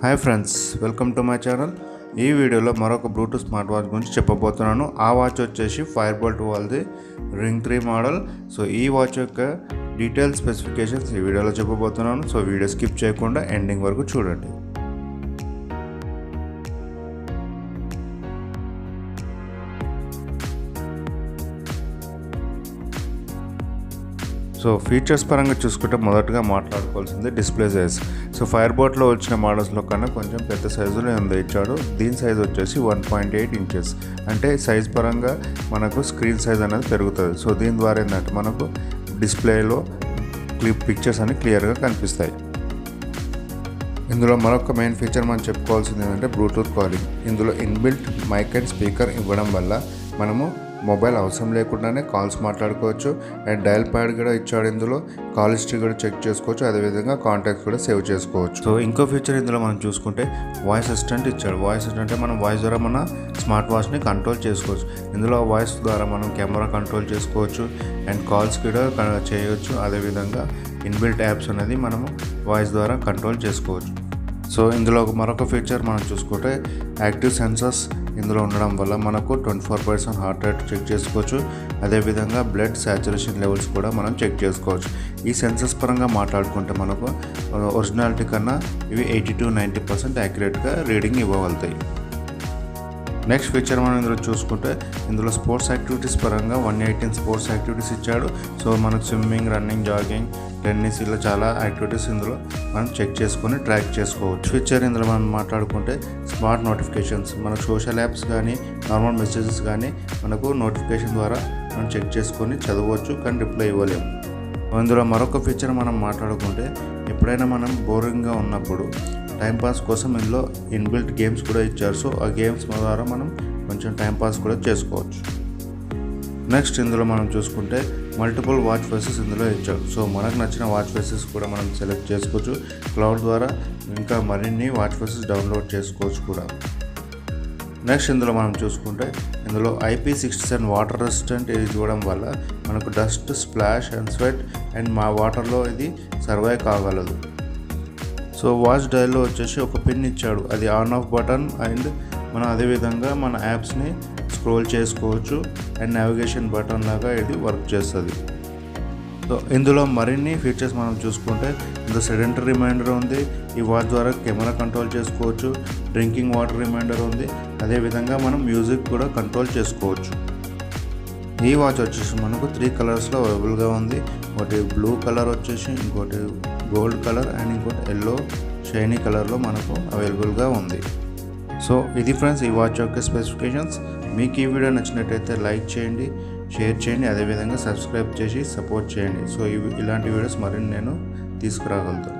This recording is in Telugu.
Hi friends, welcome to my channel. ఈ వీడియోలో మరొక బ్లూటూత్ స్మార్ట్ వాచ్ గురించి చెప్పబోతున్నాను. ఆ వాచ్ వచ్చేసి ఫైర్బోల్ట్ వాళ్ళది రింగ్ 3 మోడల్. సో ఈ వాచ్ యొక్క డీటెయిల్ స్పెసిఫికేషన్స్ ఈ వీడియోలో చెప్పబోతున్నాను. సో వీడియో స్కిప్ చేయకుండా ఎండింగ్ వరకు చూడండి. సో ఫీచర్స్ పరంగా చూసుకుంటే మొదటగా మాట్లాడుకోవాల్సింది డిస్ప్లే సైజ్. సో ఫైర్బోల్ట్లో వచ్చిన మోడల్స్లో కన్నా కొంచెం పెద్ద సైజులో ఇచ్చాడు. దీని సైజ్ వచ్చేసి 1.8 ఇంచెస్. అంటే సైజ్ పరంగా మనకు స్క్రీన్ సైజ్ అనేది పెరుగుతుంది. సో దీని ద్వారా ఏంటంటే మనకు డిస్ప్లేలో పిక్చర్స్ అన్ని క్లియర్గా కనిపిస్తాయి. ఇందులో మరొక మెయిన్ ఫీచర్ మనం చెప్పుకోవాల్సింది ఏంటంటే బ్లూటూత్ కాలింగ్. ఇందులో ఇన్బిల్ట్ మైక్ అండ్ స్పీకర్ ఇవ్వడం వల్ల మనము మొబైల్ అవసరం లేకుండానే కాల్స్ మాట్లాడుకోవచ్చు. అండ్ డైల్ ప్యాడ్ కూడా ఇచ్చాడు. ఇందులో కాల్ హిస్టరీ కూడా చెక్ చేసుకోవచ్చు. అదేవిధంగా కాంటాక్ట్స్ కూడా సేవ్ చేసుకోవచ్చు. సో ఇంకో ఫీచర్ ఇందులో మనం చూసుకుంటే వాయిస్ అసిస్టెంట్ ఇచ్చాడు. వాయిస్ అసిస్టెంట్ అంటే మనం వాయిస్ ద్వారా మన స్మార్ట్ వాచ్ని కంట్రోల్ చేసుకోవచ్చు. ఇందులో వాయిస్ ద్వారా మనం కెమెరా కంట్రోల్ చేసుకోవచ్చు అండ్ కాల్స్ కూడా చేయవచ్చు. అదేవిధంగా ఇన్బిల్ట్ యాప్స్ అనేది మనము వాయిస్ ద్వారా కంట్రోల్ చేసుకోవచ్చు. సో ఇందులో మరొక ఫీచర్ మనం చూసుకుంటే యాక్టివ్ సెన్సర్స్ ఇందులో ఉండడం వల్ల మనకు 24% హార్ట్ రేట్ చెక్ చేసుకోవచ్చు. అదేవిధంగా బ్లడ్ సాచురేషన్ లెవెల్స్ కూడా మనం చెక్ చేసుకోవచ్చు. ఈ సెన్సర్స్ పరంగా మాట్లాడుకుంటే మనకు ఒరిజినాలిటీ కన్నా ఇవి 80-90% యాక్యురేట్గా రీడింగ్ ఇవ్వగలుగుతాయి. నెక్స్ట్ ఫీచర్ మనం ఇందులో చూసుకుంటే ఇందులో స్పోర్ట్స్ యాక్టివిటీస్ పరంగా 118 స్పోర్ట్స్ యాక్టివిటీస్ ఇచ్చాడు. సో మనకు స్విమ్మింగ్, రన్నింగ్, జాగింగ్, టెన్నిస్ ఇలా చాలా యాక్టివిటీస్ ఇందులో మనం చెక్ చేసుకొని ట్రాక్ చేసుకోవచ్చు. ఫీచర్ ఇందులో మనం మాట్లాడుకుంటే స్మార్ట్ నోటిఫికేషన్స్, మనకు సోషల్ యాప్స్ కానీ నార్మల్ మెసేజెస్ కానీ మనకు నోటిఫికేషన్ ద్వారా మనం చెక్ చేసుకొని చదవచ్చు, కానీ రిప్లై ఇవ్వలేము. ఇందులో మరొక ఫీచర్ మనం మాట్లాడుకుంటే ఎప్పుడైనా మనం బోరింగ్గా ఉన్నప్పుడు టైంపాస్ కోసం ఇందులో ఇన్బిల్ట్ గేమ్స్ కూడా ఇచ్చారు. సో ఆ గేమ్స్ ద్వారా మనం కొంచెం టైంపాస్ కూడా చేసుకోవచ్చు. నెక్స్ట్ ఇందులో మనం చూసుకుంటే మల్టిపుల్ వాచ్ ఫేసెస్ ఇందులో ఇచ్చారు. సో మనకు నచ్చిన వాచ్ ఫేసెస్ కూడా మనం సెలెక్ట్ చేసుకోవచ్చు. క్లౌడ్ ద్వారా ఇంకా మరిన్ని వాచ్ ఫేసెస్ డౌన్లోడ్ చేసుకోవచ్చు కూడా. నెక్స్ట్ ఇందులో మనం చూసుకుంటే ఇందులో IP67 వాటర్ రెసిస్టెంట్ ఇది ఇవ్వడం వల్ల మనకు dust, splash and sweat and మా వాటర్లో ఇది సర్వైవ్ కాగలదు. సో వాచ్ డైల్లో వచ్చేసి ఒక పిన్ ఇచ్చాడు. అది ఆన్ ఆఫ్ బటన్ అండ్ మనం అదేవిధంగా మన యాప్స్ని స్క్రోల్ చేసుకోవచ్చు అండ్ నావిగేషన్ బటన్ లాగా ఇది వర్క్ చేస్తుంది. సో ఇందులో మరిన్ని ఫీచర్స్ మనం చూసుకుంటే ఇందులో సెడెంటరీ రిమైండర్ ఉంది. ఈ వాచ్ ద్వారా కెమెరా కంట్రోల్ చేసుకోవచ్చు. డ్రింకింగ్ వాటర్ రిమైండర్ ఉంది. అదేవిధంగా మనం మ్యూజిక్ కూడా కంట్రోల్ చేసుకోవచ్చు. ఈ వాచ్ వచ్చేసి మనకు 3 కలర్స్లో అవైలబుల్గా ఉంది. ఒకటి బ్లూ కలర్ వచ్చేసి, ఇంకోటి గోల్డ్ కలర్ అండ్ ఇంకోటి ఎల్లో షైనీ కలర్లో మనకు అవైలబుల్గా ఉంది. సో ఇది ఫ్రెండ్స్ ఈ వాచ్ యొక్క స్పెసిఫికేషన్స్. మీకు ఈ వీడియో నచ్చినట్టయితే లైక్ చేయండి, షేర్ చేయండి, అదేవిధంగా సబ్స్క్రైబ్ చేసి సపోర్ట్ చేయండి. సో ఇలాంటి వీడియోస్ మరిన్ని నేను తీసుకురాగలుగుతాను.